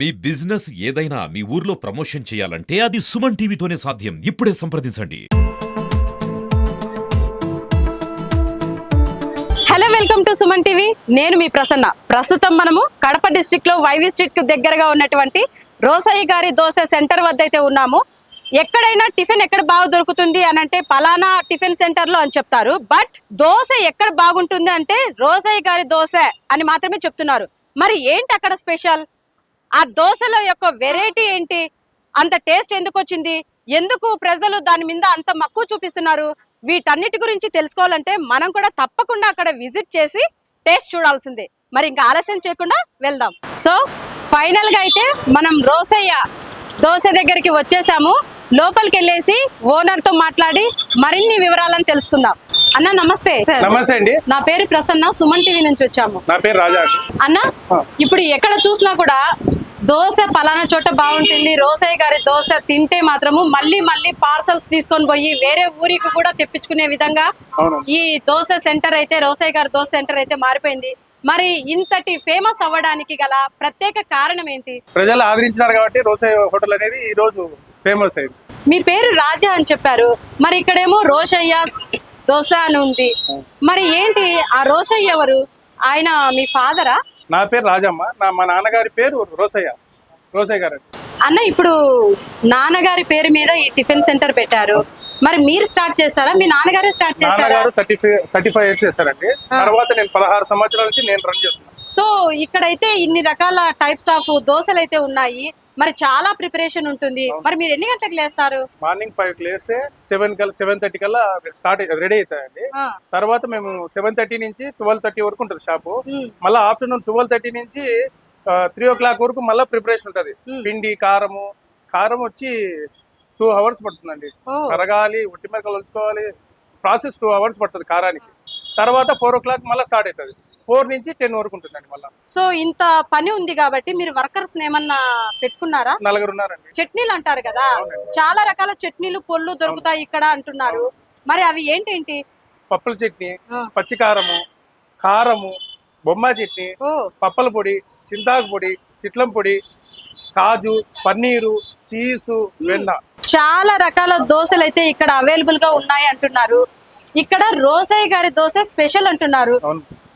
మీ business ఏదైనా మీ ఊర్లో promotion చేయాలంటే అది సుమన్ టీవీతోనే సాధ్యం. ఇప్పుడే సంప్రదించండి. Hello, welcome to Suman TV. నేను మీ ప్రసన్న. ప్రస్తుతం మనము కడప డిస్ట్రిక్ట్ లో వైవి స్ట్రీట్ కు దగ్గరగా ఉన్నటువంటి రోసయ్య గారి దోశ సెంటర్ వద్ద అయితే ఉన్నాము. ఎక్కడైనా టిఫిన్ ఎక్కడ బాగా దొరుకుతుంది అని అంటే పలానా టిఫిన్ సెంటర్ లో అని చెప్తారు. బట్ దోశ ఎక్కడ బాగుంటుంది అంటే రోసయ్య గారి దోశ అని మాత్రమే చెప్తున్నారు. మరి ఏంటి అక్కడ స్పెషల్? ఆ దోశల యొక్క వెరైటీ ఏంటి? అంత టేస్ట్ ఎందుకు వచ్చింది? ఎందుకు ప్రజలు దాని మీద అంత మక్కువ చూపిస్తున్నారు? వీటన్నిటి గురించి తెలుసుకోవాలంటే మనం కూడా తప్పకుండా అక్కడ విజిట్ చేసి టేస్ట్ చూడాల్సిందే. మరి ఇంకా ఆలస్యం చేయకుండా వెళ్దాం. సో ఫైనల్ గా అయితే మనం రోసయ్య దోశ దగ్గరికి వచ్చేసాము. లోపలికి వెళ్ళేసి ఓనర్ తో మాట్లాడి మరిన్ని వివరాలను తెలుసుకుందాం. అన్న నమస్తే. నమస్తే అండి. నా పేరు ప్రసన్న, సుమన్ టీవీ నుంచి వచ్చాము. నా పేరు రాజా. అన్న, ఇప్పుడు ఎక్కడ చూసినా కూడా దోశ పలానా చోట బాగుంటుంది, రోసయ్య గారి దోశ తింటే మాత్రము మళ్ళీ మళ్ళీ పార్సల్స్ తీసుకొని పోయి వేరే ఊరికి కూడా తెప్పించుకునే విధంగా ఈ దోశ సెంటర్ అయితే, రోసయ్య గారి దోశ సెంటర్ అయితే మారిపోయింది. మరి ఇంతటి ఫేమస్ అవ్వడానికి గల ప్రత్యేక కారణం ఏంటి? ప్రజలు ఆదరించారు కాబట్టి రోసయ్య హోటల్ అనేది ఈ రోజు ఫేమస్ అయింది. మీ పేరు రాజా అని చెప్పారు, మరి ఇక్కడేమో రోసయ్య దోశ అని ఉంది. మరి ఏంటి ఆ రోసయ్య ఎవరు? ఆయన మీ ఫాదరా? నా పేరు రాజమ్మ. మా నాన్నగారి పేరు రోసయ్య గారు. అన్న, ఇప్పుడు నాన్నగారి పేరు మీద ఈ టిఫిన్ సెంటర్ పెట్టారు. మరి మీరు స్టార్ట్ చేస్తారా, మీ నాన్నగారే స్టార్ట్ చేస్తారా? నాన్నగారు 35 ఇయర్స్ చేశారండి. తర్వాత నేను 16 సంవత్సరాల నుంచి నేను రన్ చేస్తున్నాను. సో ఇక్కడైతే ఇన్ని రకాల టైప్స్ ఆఫ్ దోశలు అయితే ఉన్నాయి. మరి చాలా ప్రిపరేషన్ ఉంటుంది. మరి మీరు ఎన్ని గంటలకు లేస్తారు? మార్నింగ్ 5 లేస్తే 7:30 కల్లా స్టార్ట్ రెడీ అవుతాయండి. తర్వాత మేము 7:30 నుంచి 12:30 వరకు ఉంటుంది షాపు. మళ్ళీ ఆఫ్టర్నూన్ 12:30 నుంచి 3 o'clock వరకు మళ్ళీ ప్రిపరేషన్ ఉంటుంది. పిండి, కారం వచ్చి 2 hours పడుతుందండి. కరగాలి, ఒట్టి మిరకలు ఉంచుకోవాలి, ప్రాసెస్ 2 hours పడుతుంది కారానికి. తర్వాత 4 o'clock మళ్ళీ స్టార్ట్ అవుతుంది. 4 నుంచి 10 వరకు ఉంటుందండి మళ్ళీ. సో ఇంత పని ఉంది కాబట్టి మీరు వర్కర్స్ ఏమన్నా పెట్టుకున్నారా? 4 ఉన్నారండి. చట్నీలు అంటారు కదా, చాలా రకాల చట్నీలు, పొళ్ళు దొరుకుతాయి ఇక్కడ అంటున్నారు. మరి అవి ఏంటేంటి? పప్పుల చట్నీ, పచ్చికారము, కారము, బొమ్మ చట్నీ, పప్పల పొడి, చింతాకు పొడి, చిట్లం పొడి, కాజు, పన్నీరు, చీజు, వెన్న, చాలా రకాల దోశలు అయితే ఇక్కడ అవైలబుల్ గా ఉన్నాయి అంటున్నారు. ఇక్కడ రోసయ్య గారి దోశ స్పెషల్ అంటున్నారు.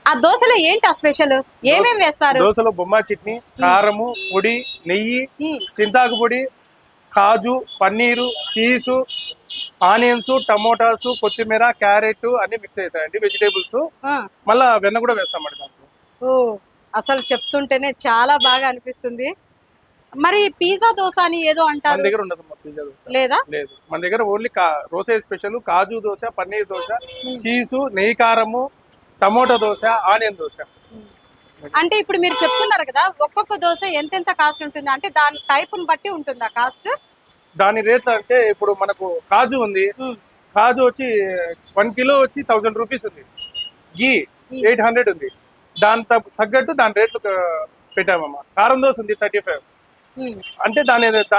ఆ దోశలో ఏంటి ఆ స్పెషల్? ఏమేమి వేస్తారు? దోశలో బొమ్మ చట్నీ, కారము, పొడి, నెయ్యి, చింతాకు పొడి, కాజు, పన్నీరు, చీజు, ఆనియన్స్, టమోటాస్, కొత్తిమీర, క్యారెట్ అన్ని మిక్స్ అవుతాయండి. వెజిటేబుల్స్ మళ్ళా వెన్న కూడా వేస్తామండి దాంట్లో. అసలు చెప్తుంటేనే చాలా బాగా అనిపిస్తుంది. మరి పిజ్జా దోశ అని ఏదో అంటారు, మన దగ్గర ఉండదు. పిజ్జా దోశ లేదా? లేదు, మన దగ్గర ఓన్లీ రోసయ్య స్పెషల్ కాజు దోశ, పన్నీర్ దోశ, చీజు, నెయ్యి కారము, టమోటా దోశ, ఆనియన్ దోశ. అంటే ఇప్పుడు మీరు చెప్తున్నారు కదా, ఒక్కొక్క దోశ ఎంతెంత కాస్ట్ ఉంటుంది? అంటే దాని టైప్ ని బట్టి ఉంటుందా కాస్ట్? దాని రేట్లు అంటే ఇప్పుడు మనకు కాజు ఉంది. కాజు వచ్చి 1 కిలో వచ్చి 1000 రూపీస్ ఉంది. గీ 800 ఉంది. దాని తగ్గట్టు దాని రేట్లు పెట్టామమ్మా. కారం దోశ ఉంది 35. అంటే దాని రేట్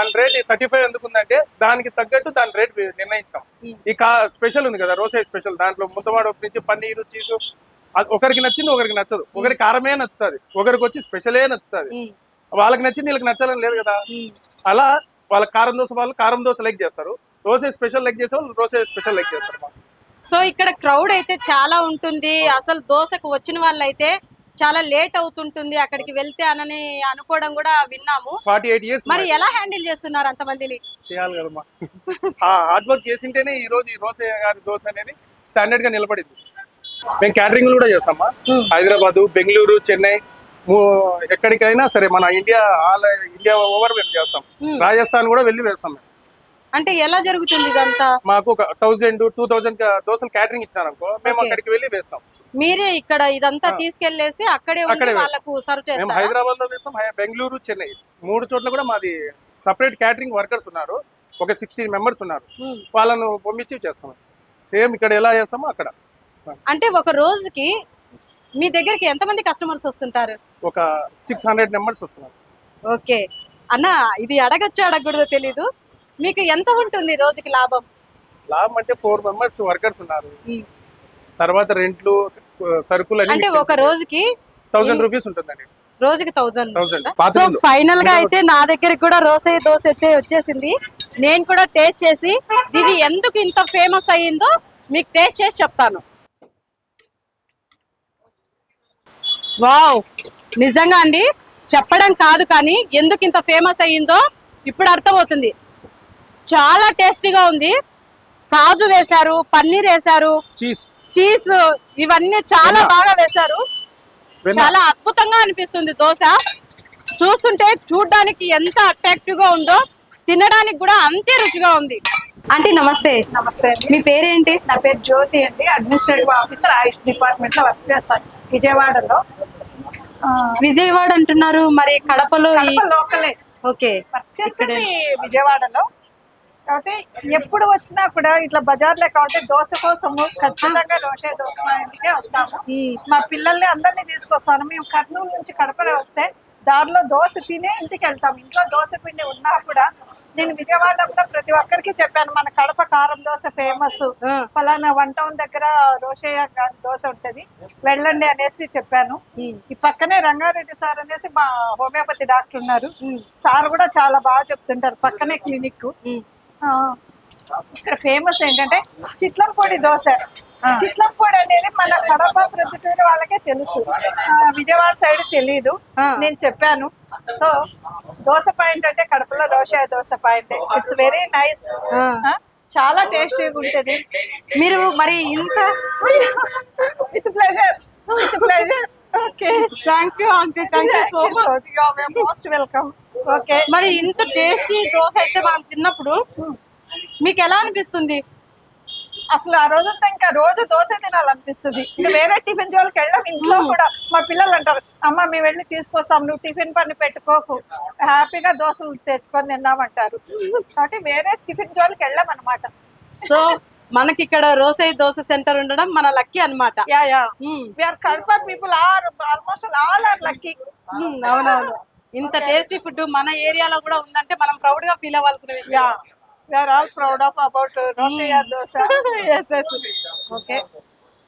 35 ఎందుకు ఉందంటే దానికి తగ్గట్టు దాని రేట్ నిర్ణయించాం. ఈ స్పెషల్ ఉంది కదా రోసయ్య స్పెషల్, దాంట్లో ముద్దవాడ నుంచి పన్నీరు, చీజు, ఒకరికి నచ్చింది ఒకరికి నచ్చదు. ఒకరికి కారమే నచ్చుతుంది, ఒకరికి వచ్చి స్పెషలే నచ్చుతుంది. వాళ్ళకి నచ్చింది వీళ్ళకి నచ్చాలని లేదు కదా. అలా వాళ్ళ కారం దోశ వాళ్ళు కారం దోశ లైక్ చేస్తారు, రోసయ్య స్పెషల్ లైక్ చేసే వాళ్ళు రోసయ్య స్పెషల్ లైక్ చేస్తారు. సో ఇక్కడ క్రౌడ్ అయితే చాలా ఉంటుంది. అసలు దోశకు వచ్చిన వాళ్ళు అయితే చాలా లేట్ అవుతుంటుంది అక్కడికి వెళ్తే అని అనుకోవడం కూడా విన్నాము. 48 years. మరి ఎలా హ్యాండిల్ చేస్తున్నారు అంతమందిని? చేయాలి కదమ్మా. హార్డ్ వర్క్ చేసింటేనే ఈ రోజు ఈ రోసయ్య గారి దోశ అనేది స్టాండర్డ్ గా నిలబడింది. మేము క్యాటరింగ్ కూడా చేస్తామా. హైదరాబాద్, బెంగళూరు, చెన్నై, ఎక్కడికైనా సరే మన ఇండియా ఓవర్ మేము చేస్తాం. రాజస్థాన్ కూడా వెళ్ళి వేస్తాం మేము. అంటే ఎలా జరుగుతుంది ఇదంతా? మాకు ఒక 1000-2000 దోశలు క్యాటరింగ్ ఇచ్చారు అనుకో, మేము అక్కడికి వెళ్ళి వేస్తాం. మీరే ఇక్కడ ఇదంతా తీసుకెళ్లేసి అక్కడే వాళ్ళకు సర్వ్ చేస్తారా? మేము హైదరాబాద్ లో వేస్తాం, బెంగళూరు, చెన్నై 3 చోట్ల కూడా మాది సపరేట్ క్యాటరింగ్ వర్కర్స్ ఉన్నారు. ఒక 16 members ఉన్నారు. వాళ్ళను పంపించి చేస్తాం. సేమ్ ఇక్కడ ఎలా చేస్తామో అక్కడ. అంటే ఒక రోజుకి మీ దగ్గరికి ఎంతమంది కస్టమర్స్ వస్తుంటారు? ఒక 600 members వస్తున్నారు. ఓకే అన్న, ఇది అడగచ్చో అడగకూడదో తెలీదు, మీకు ఎంత ఉంటుంది రోజుకి లాభం? లాభం అంటే 4 members వర్కర్స్ ఉన్నారు. తర్వాత రెంట్లు, సరుకులు, అంటే ఒక రోజుకి 1000 రూపీస్ ఉంటుందండి. రోజుకి 1000. 1000. పాత సో ఇల్లు. ఫైనల్ గా అయితే నా దగ్గరికి కూడా రోసయ్య దోశ అయితే వచ్చేసింది. నేను కూడా టేస్ట్ చేసి ఇది ఎందుకు ఇంత ఫేమస్ అయ్యిందో మీకు టేస్ట్ చేసి చెప్తాను. వావ్, నిజంగా అండి, చెప్పడం కాదు కానీ ఎందుకు ఇంత ఫేమస్ అయ్యిందో ఇప్పుడు అర్థమవుతుంది. చాలా టేస్టీగా ఉంది. కాజు వేశారు, పన్నీర్ వేశారు, చీజ్ ఇవన్నీ చాలా బాగా వేశారు. చాలా అద్భుతంగా అనిపిస్తుంది దోశ. చూస్తుంటే చూడడానికి ఎంత అట్రాక్టివ్ గా ఉందో తినడానికి కూడా అంతే రుచిగా ఉంది. ఆంటీ నమస్తే. నమస్తే అండి. మీ పేరేంటి? నా పేరు జ్యోతి అండి. అడ్మినిస్ట్రేటివ్ ఆఫీసర్ ఆయుష్ డిపార్ట్మెంట్ లో వర్క్ చేస్తాను విజయవాడలో. విజయవాడ అంటున్నారు, మరి కడపలో లోకలే ఓకే వర్క్ చేస్తుంది విజయవాడలో. కాబట్టి ఎప్పుడు వచ్చినా కూడా ఇట్లా బజార్లో కాబట్టి దోశ కోసము ఖచ్చితంగా రోషయ్య దోశ మా ఇంటికే వస్తాము. మా పిల్లల్ని అందరినీ తీసుకొస్తాను. మేము కర్నూలు నుంచి కడపలో వస్తే దారిలో దోశ తినే ఇంటికి వెళ్తాం. ఇంట్లో దోశ పిండి ఉన్నా కూడా నేను విజయవాడలో కూడా ప్రతి ఒక్కరికి చెప్పాను, మన కడప కారం దోశ ఫేమస్, ఫలానా 1 టౌన్ దగ్గర రోషయ్య గారి దోశ ఉంటది, వెళ్ళండి అనేసి చెప్పాను. ఈ పక్కనే రంగారెడ్డి సార్ అనేసి మా హోమియోపతి డాక్టర్ ఉన్నారు. సార్ కూడా చాలా బాగా చెప్తుంటారు. పక్కనే క్లినిక్. ఇక్కడ ఫేమస్ ఏంటంటే చిట్లంపొడి దోశ. చిట్లంపొడి అనేది మన కడప ప్రొద్దుటూరు వాళ్ళకే తెలుసు, విజయవాడ సైడ్ తెలీదు. నేను చెప్పాను. సో దోశ పాయింట్ అంటే కడపలో Roshaiah dosa point. It's very nice, చాలా టేస్టీగా ఉంటది. మీరు మరి ఇంత with pleasure, with pleasure. Okay, thank you aunty, thank you so much. You are most welcome. Okay, మరి ఇంత టేస్టీ దోశ అయితే మనం తిన్నప్పుడు మీకు ఎలా అనిపిస్తుంది? అసలు ఆ రోజంతా ఇంకా రోజు దోశ తినాలనిపిస్తుంది. ఇంకా వేరే టిఫిన్ జోలికి వెళ్ళాం. ఇంట్లో కూడా మా పిల్లలు అంటారు, అమ్మ మేము వెళ్ళి తీసుకొస్తాం, నువ్వు టిఫిన్ పని పెట్టుకోకు, హ్యాపీగా దోశలు తెచ్చుకొని తిందామంటారు. కాబట్టి వేరే టిఫిన్ జోలికి వెళ్ళాం అనమాట. సో మనకి ఇక్కడ రోసయ్య దోశ సెంటర్ ఉండడం మన లక్కీ అన్నమాట. Yeah yeah, we are Kadapa people are almost all are lucky. అవునవును, ఇంత టేస్టీ ఫుడ్ మన ఏరియాలో కూడా ఉందంటే మనం ప్రౌడ్ గా ఫీల్ అవ్వాల్సిన విషయం. Yeah, we are all proud of about Roshaiah dosa. yes yes, okay,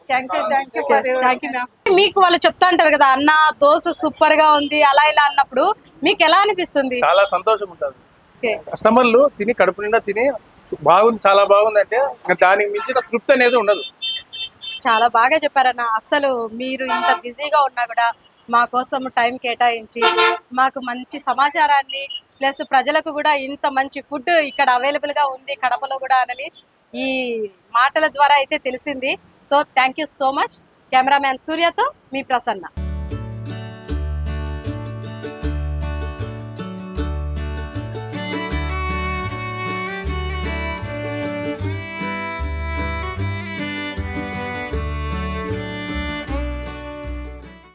thank you for thank you ma'am. మీకు వాళ్ళు చెప్తా అంటారు కదా, అన్న దోశ సూపర్ గా ఉంది అలా ఇలా అన్నప్పుడు మీకు ఎలా అనిపిస్తుంది? చాలా సంతోషం ఉంటుంది. ఓకే, కస్టమర్లు తిని కడుపు నిండా తిని బాగుంది, చాలా బాగుంది అంటే దానికి మించిన తృప్తి అనేది ఉండదు. చాలా బాగా చెప్పారన్న. అసలు మీరు ఇంత బిజీగా ఉన్నా కూడా మా కోసం టైం కేటాయించి మాకు మంచి సమాచారాన్ని ప్లస్ ప్రజలకు కూడా ఇంత మంచి ఫుడ్ ఇక్కడ అవైలబుల్ గా ఉంది కడపలో కూడా అని ఈ మాటల ద్వారా అయితే తెలిసింది. So thank you so much. Cameraman సూర్యతో మీ ప్రసన్న.